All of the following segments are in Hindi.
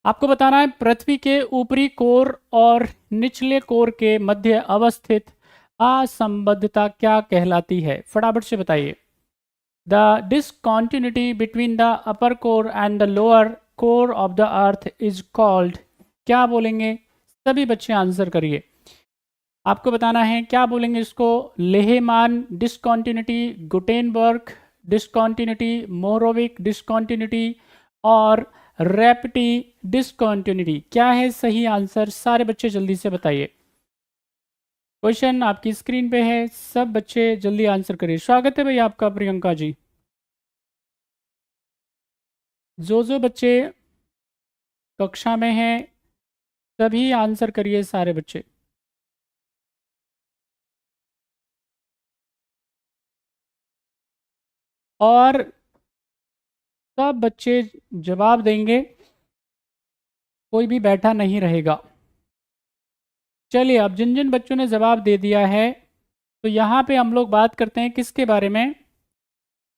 आपको बताना है पृथ्वी के ऊपरी कोर और निचले कोर के मध्य अवस्थित असंबद्धता क्या कहलाती है? फटाफट से बताइए। The discontinuity between the upper core and the lower core of the earth is called, क्या बोलेंगे? सभी बच्चे आंसर करिए। आपको बताना है क्या बोलेंगे इसको। लेहमान डिसकॉन्टिन्यूटी, गुटेनबर्ग डिसकॉन्टिन्यूटी, मोहरोविक डिसकॉन्टिन्यूटी और रैप्टी डिसकॉन्टिन्यूटी। क्या है सही आंसर? सारे बच्चे जल्दी से बताइए। क्वेश्चन आपकी स्क्रीन पे है, सब बच्चे जल्दी आंसर करिए। स्वागत है भाई आपका प्रियंका जी। जो बच्चे कक्षा में हैं सभी आंसर करिए, सारे बच्चे। और सब बच्चे जवाब देंगे, कोई भी बैठा नहीं रहेगा। चलिए, अब जिन जिन बच्चों ने जवाब दे दिया है तो यहाँ पे हम लोग बात करते हैं किसके बारे में?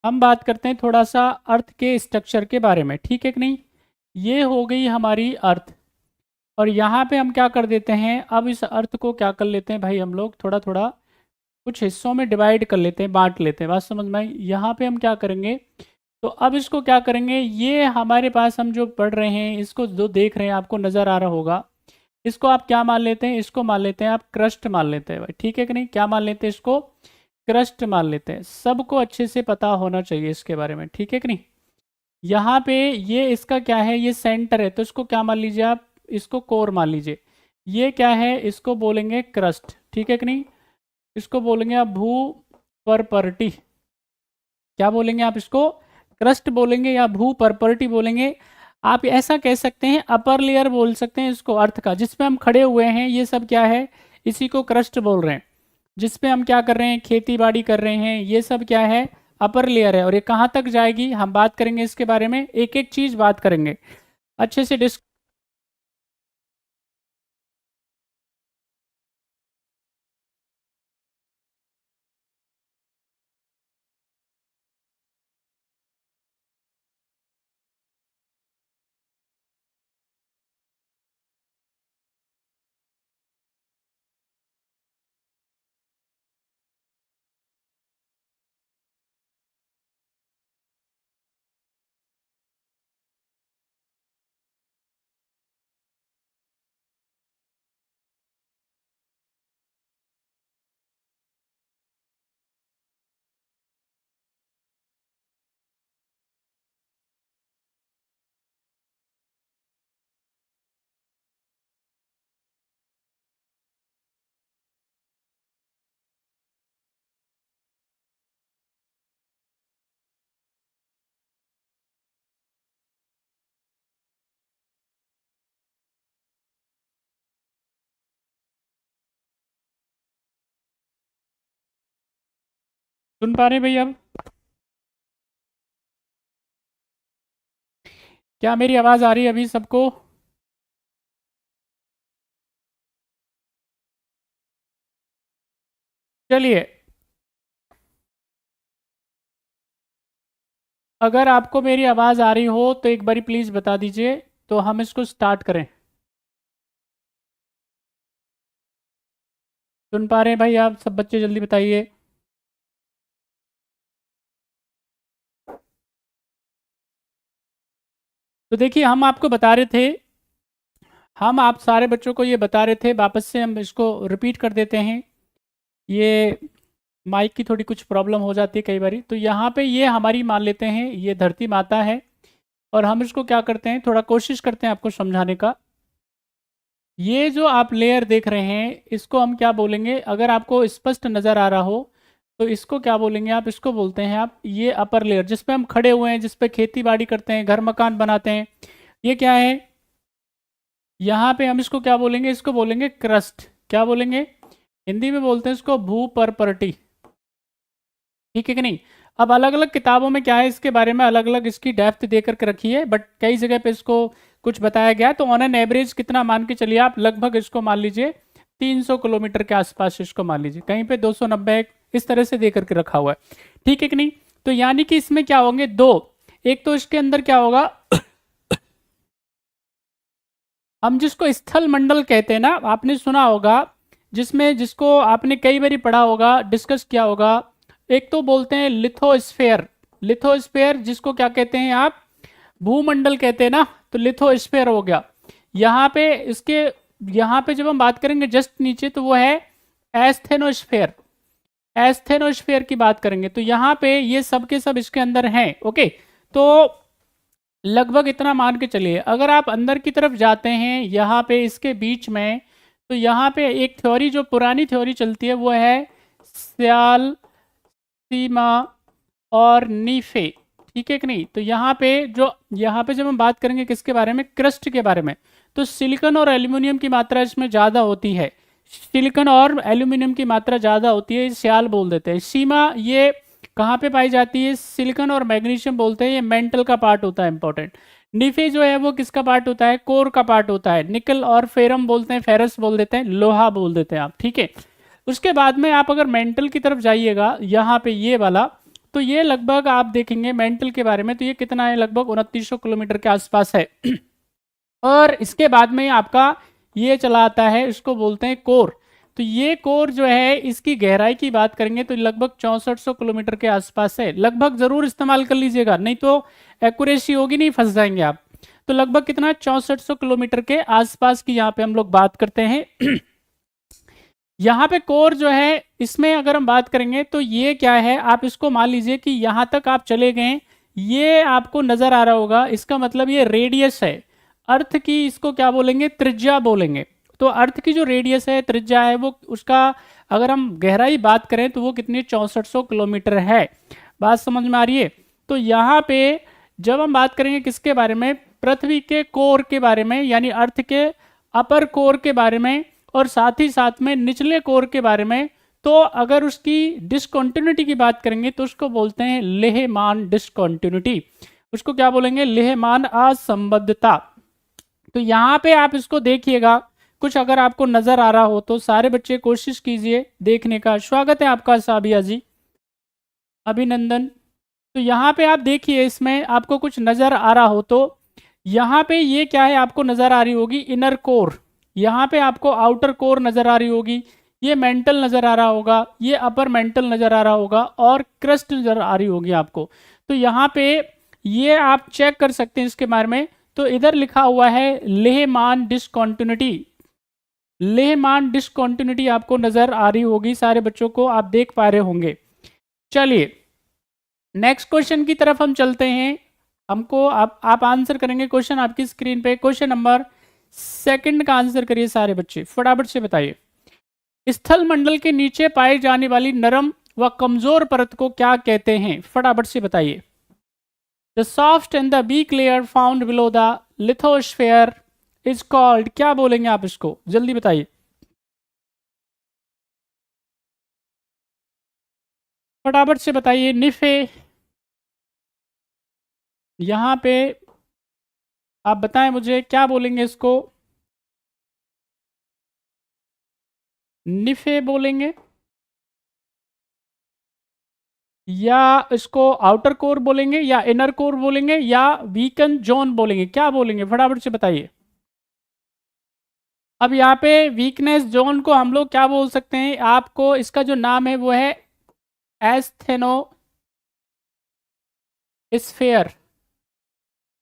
हम बात करते हैं थोड़ा सा अर्थ के स्ट्रक्चर के बारे में, ठीक है कि नहीं? ये हो गई हमारी अर्थ। और यहाँ पे हम क्या कर देते हैं, अब इस अर्थ को क्या कर लेते हैं भाई, हम लोग थोड़ा थोड़ा कुछ हिस्सों में डिवाइड कर लेते हैं, बांट लेते हैं। बात समझ में आई? यहाँ पे हम क्या करेंगे, तो अब इसको क्या करेंगे, ये हमारे पास हम जो पढ़ रहे हैं, इसको जो देख रहे हैं आपको नज़र आ रहा होगा, इसको आप क्या मान लेते हैं? इसको मान लेते हैं आप क्रस्ट मान लेते हैं भाई, ठीक है कि नहीं? क्या मान लेते हैं इसको? क्रस्ट मान लेते हैं। सबको अच्छे से पता होना चाहिए इसके बारे में, ठीक है कि नहीं? यहाँ पे ये इसका क्या है, ये सेंटर है, तो इसको क्या मान लीजिए आप? इसको कोर मान लीजिए। ये क्या है, इसको बोलेंगे क्रस्ट, ठीक है कि नहीं? इसको बोलेंगे आप भू परपर्टी। क्या बोलेंगे आप इसको? क्रस्ट बोलेंगे या भू परपर्टी बोलेंगे। आप ऐसा कह सकते हैं, अपर लेयर बोल सकते हैं इसको अर्थ का, जिसपे हम खड़े हुए हैं, ये सब क्या है, इसी को क्रस्ट बोल रहे हैं। जिसपे हम क्या कर रहे हैं, खेती बाड़ी कर रहे हैं, ये सब क्या है, अपर लेयर है। और ये कहाँ तक जाएगी, हम बात करेंगे इसके बारे में, एक एक चीज बात करेंगे अच्छे से सुन पा रहे हैं भैया? अब क्या मेरी आवाज आ रही है अभी सबको? चलिए, अगर आपको मेरी आवाज आ रही हो तो एक बारी प्लीज बता दीजिए, तो हम इसको स्टार्ट करें। सुन पा रहे हैं भाई आप सब बच्चे? जल्दी बताइए। तो देखिए, हम आपको बता रहे थे, हम आप सारे बच्चों को ये बता रहे थे, वापस से हम इसको रिपीट कर देते हैं। ये माइक की थोड़ी कुछ प्रॉब्लम हो जाती है कई बारी। तो यहाँ पे ये हमारी मान लेते हैं, ये धरती माता है। और हम इसको क्या करते हैं, थोड़ा कोशिश करते हैं आपको समझाने का। ये जो आप लेयर देख रहे हैं, इसको हम क्या बोलेंगे, अगर आपको स्पष्ट नज़र आ रहा हो तो इसको क्या बोलेंगे आप? इसको बोलते हैं आप ये अपर लेयर, जिस पे हम खड़े हुए हैं, जिस पे खेती बाड़ी करते हैं, घर मकान बनाते हैं। ये क्या है, यहाँ पे हम इसको क्या बोलेंगे? इसको बोलेंगे क्रस्ट। क्या बोलेंगे? हिंदी में बोलते हैं इसको भू परपर्टी, ठीक है कि नहीं? अब अलग अलग किताबों में क्या है, इसके बारे में अलग अलग इसकी डेप्थ दे करके रखी है, बट कई जगह पे इसको कुछ बताया गया है। तो ऑन एन एवरेज कितना मान के चलिए आप, लगभग इसको मान लीजिए 300 किलोमीटर के आसपास इसको मान लीजिए, कहीं पे 290, इस तरह से दे करके रखा हुआ है, ठीक है कि नहीं? तो यानी कि इसमें क्या होंगे, दो, एक तो इसके अंदर क्या होगा हम जिसको स्थल मंडल कहते हैं ना, आपने सुना होगा, जिसमें जिसको आपने कई बार पढ़ा होगा, डिस्कस किया होगा। एक तो बोलते हैं लिथोस्फेयर, लिथोस्फेयर जिसको क्या कहते हैं आप, भूमंडल कहते हैं ना, तो लिथोस्फेयर हो गया। यहाँ पे इसके, यहाँ पे जब हम बात करेंगे जस्ट नीचे, तो वो है एस्थेनोस्फेयर, एस्थेनोस्फेयर की बात करेंगे, तो यहाँ पे ये सब के सब इसके अंदर हैं। ओके, तो लगभग इतना मान के चलिए। अगर आप अंदर की तरफ जाते हैं यहाँ पे इसके बीच में, तो यहाँ पे एक थ्योरी, जो पुरानी थ्योरी चलती है, वो है स्याल, सीमा और नीफे, ठीक है कि नहीं। तो यहाँ पे जब हम बात करेंगे किसके बारे में, क्रस्ट के बारे में, तो सिलिकॉन और एल्यूमिनियम की मात्रा इसमें ज़्यादा होती है, सिलिकॉन और एल्यूमिनियम की मात्रा ज़्यादा होती है, स्याल बोल देते हैं। सीमा ये कहाँ पे पाई जाती है, सिलिकॉन और मैग्नीशियम बोलते हैं, ये मेंटल का पार्ट होता है इंपॉर्टेंट। निफे जो है वो किसका पार्ट होता है, कोर का पार्ट होता है। निकल और फेरम बोलते हैं, फेरस बोल देते हैं, लोहा बोल देते हैं आप, ठीक है। उसके बाद में आप अगर मेंटल की तरफ जाइएगा, यहाँ पे ये वाला, तो ये लगभग आप देखेंगे मेंटल के बारे में, तो ये कितना है, लगभग 2900 किलोमीटर के आसपास है। और इसके बाद में आपका ये चला आता है, इसको बोलते हैं कोर। तो ये कोर जो है, इसकी गहराई की बात करेंगे तो लगभग 6400 किलोमीटर के आसपास है। लगभग जरूर इस्तेमाल कर लीजिएगा, नहीं तो एक्यूरेसी होगी नहीं, फंस जाएंगे आप। तो लगभग कितना, 6400 किलोमीटर के आसपास की यहाँ पे हम लोग बात करते हैं। यहाँ पे कोर जो है, इसमें अगर हम बात करेंगे तो ये क्या है, आप इसको मान लीजिए कि यहाँ तक आप चले गए, ये आपको नजर आ रहा होगा, इसका मतलब ये रेडियस है अर्थ की, इसको क्या बोलेंगे, त्रिज्या बोलेंगे। तो अर्थ की जो रेडियस है, त्रिज्या है, वो उसका अगर हम गहराई बात करें तो वो कितनी, 6400 किलोमीटर है। बात समझ में आ रही है। तो यहाँ पे जब हम बात करेंगे किसके बारे में, पृथ्वी के कोर के बारे में, यानी अर्थ के अपर कोर के बारे में, और साथ ही साथ में निचले कोर के बारे में, तो अगर उसकी डिसकंटिन्यूटी की बात करेंगे तो उसको बोलते हैं लेहमान डिसकंटिन्यूटी। उसको क्या बोलेंगे, लेहमान असंबद्धता। तो यहाँ पे आप इसको देखिएगा, कुछ अगर आपको नजर आ रहा हो तो सारे बच्चे कोशिश कीजिए देखने का। स्वागत है आपका साबिया जी, अभिनंदन। तो यहाँ पे आप देखिए, इसमें आपको कुछ नजर आ रहा हो तो यहाँ पे ये क्या है, आपको नजर आ रही होगी इनर कोर, यहाँ पे आपको आउटर कोर नजर आ रही होगी, ये मेंटल नजर आ रहा होगा, ये अपर मेंटल नजर आ रहा होगा, और क्रस्ट नजर आ रही होगी आपको। तो यहाँ पे ये आप चेक कर सकते हैं इसके बारे में। तो इधर लिखा हुआ है लेहमान डिसकंटिन्यूटी, लेहमान डिसकंटिन्यूटी आपको नजर आ रही होगी, सारे बच्चों को आप देख पा रहे होंगे। चलिए नेक्स्ट क्वेश्चन की तरफ हम चलते हैं। हमको आप आंसर करेंगे, क्वेश्चन आपकी स्क्रीन पे, क्वेश्चन नंबर 2 का आंसर करिए सारे बच्चे, फटाफट से बताइए। स्थल मंडल के नीचे पाई जाने वाली नरम व कमजोर परत को क्या कहते हैं, फटाफट से बताइए। The soft and the weak layer found below the lithosphere is called, क्या बोलेंगे आप इसको, जल्दी बताइए, फटाफट से बताइए। निफे, यहाँ पे आप बताएं मुझे, क्या बोलेंगे इसको, निफे बोलेंगे, या इसको आउटर कोर बोलेंगे, या इनर कोर बोलेंगे, या वीकन जोन बोलेंगे, क्या बोलेंगे, फटाफट से बताइए। अब यहाँ पे वीकनेस जोन को हम लोग क्या बोल सकते हैं, आपको इसका जो नाम है वो है एस्थेनो स्फेयर,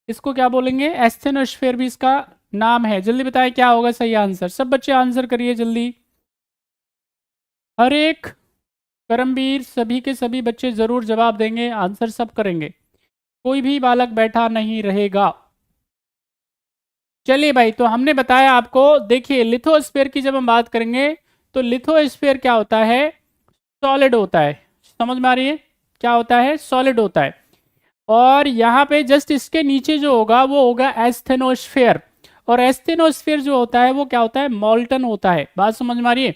इसको क्या बोलेंगे, एस्थेनोस्फेयर भी इसका नाम है। जल्दी बताएं क्या होगा सही आंसर, सब बच्चे आंसर करिए जल्दी। हर एक करमवीर, सभी के सभी बच्चे जरूर जवाब देंगे, आंसर सब करेंगे, कोई भी बालक बैठा नहीं रहेगा। चलिए भाई, तो हमने बताया आपको, देखिए लिथोस्फेयर की जब हम बात करेंगे तो लिथोस्फेयर क्या होता है, सॉलिड होता है, समझ में आ रही है, क्या होता है, सॉलिड होता है। और यहाँ पे जस्ट इसके नीचे जो होगा वो होगा एस्थेनोस्फेयर, और एस्थेनोस्फेयर जो होता है वो क्या होता है, मॉल्टन होता है। बात समझ में आ रही है,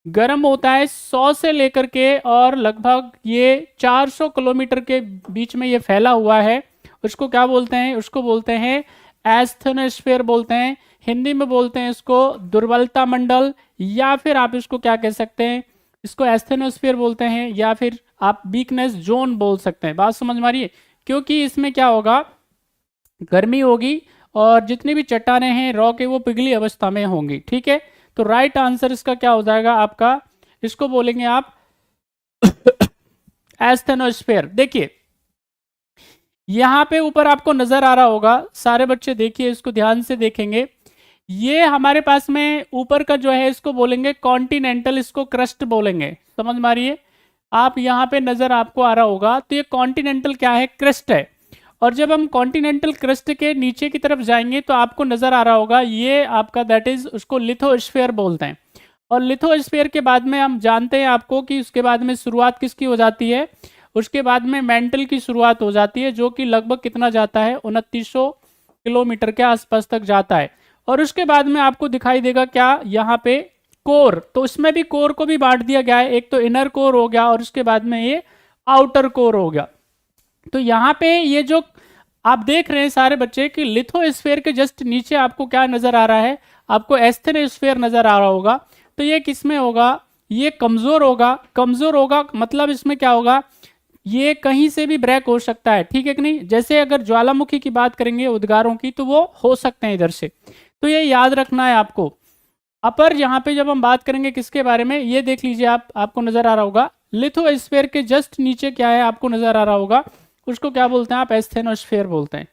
गर्म होता है 100 से लेकर के, और लगभग ये 400 किलोमीटर के बीच में ये फैला हुआ है। उसको क्या बोलते हैं, उसको बोलते हैं एस्थेनोस्फेयर बोलते हैं, हिंदी में बोलते हैं इसको दुर्बलता मंडल, या फिर आप इसको क्या कह सकते हैं, इसको एस्थेनोस्फेयर बोलते हैं, या फिर आप वीकनेस जोन बोल सकते हैं। बात समझ में आ रही है, क्योंकि इसमें क्या होगा, गर्मी होगी और जितनी भी चट्टानें हैं रॉक के वो पिघली अवस्था में होंगी। ठीक है, तो राइट आंसर इसका क्या हो जाएगा आपका, इसको बोलेंगे आप एस्थेनोस्फेयर। देखिए यहां पे ऊपर आपको नजर आ रहा होगा, सारे बच्चे देखिए इसको ध्यान से देखेंगे, ये हमारे पास में ऊपर का जो है इसको बोलेंगे कॉन्टिनेंटल, इसको क्रस्ट बोलेंगे। समझ मारिए, आप यहाँ पे नजर आपको आ रहा होगा, तो ये कॉन्टिनेंटल क्या है, क्रस्ट है। और जब हम कॉन्टिनेंटल क्रस्ट के नीचे की तरफ जाएंगे तो आपको नजर आ रहा होगा ये आपका दैट इज उसको लिथोस्फीयर बोलते हैं। और लिथोस्फीयर के बाद में हम जानते हैं आपको कि उसके बाद में शुरुआत किसकी हो जाती है, उसके बाद में मेंटल की शुरुआत हो जाती है, जो कि लगभग कितना जाता है 2900 किलोमीटर के आसपास तक जाता है। और उसके बाद में आपको दिखाई देगा क्या यहाँ पे कोर, तो उसमें भी कोर को भी बांट दिया गया है, एक तो इनर कोर हो गया और उसके बाद में ये आउटर कोर हो गया। तो यहाँ पे ये जो आप देख रहे हैं सारे बच्चे कि लिथोस्फीयर के जस्ट नीचे आपको क्या नजर आ रहा है, आपको एस्थेनोस्फीयर नजर आ रहा होगा। तो ये किसमें होगा, ये कमजोर होगा। कमजोर होगा मतलब इसमें क्या होगा, ये कहीं से भी ब्रेक हो सकता है। ठीक है कि नहीं, जैसे अगर ज्वालामुखी की बात करेंगे उद्गारों की, तो वो हो सकते हैं इधर से, तो ये याद रखना है आपको। अपर यहाँ पे जब हम बात करेंगे किसके बारे में, ये देख लीजिए आप, आपको नजर आ रहा होगा लिथोस्फीयर के जस्ट नीचे क्या है आपको नजर आ रहा होगा, उसको क्या बोलते हैं आप, एस्थेनोस्फीयर बोलते हैं।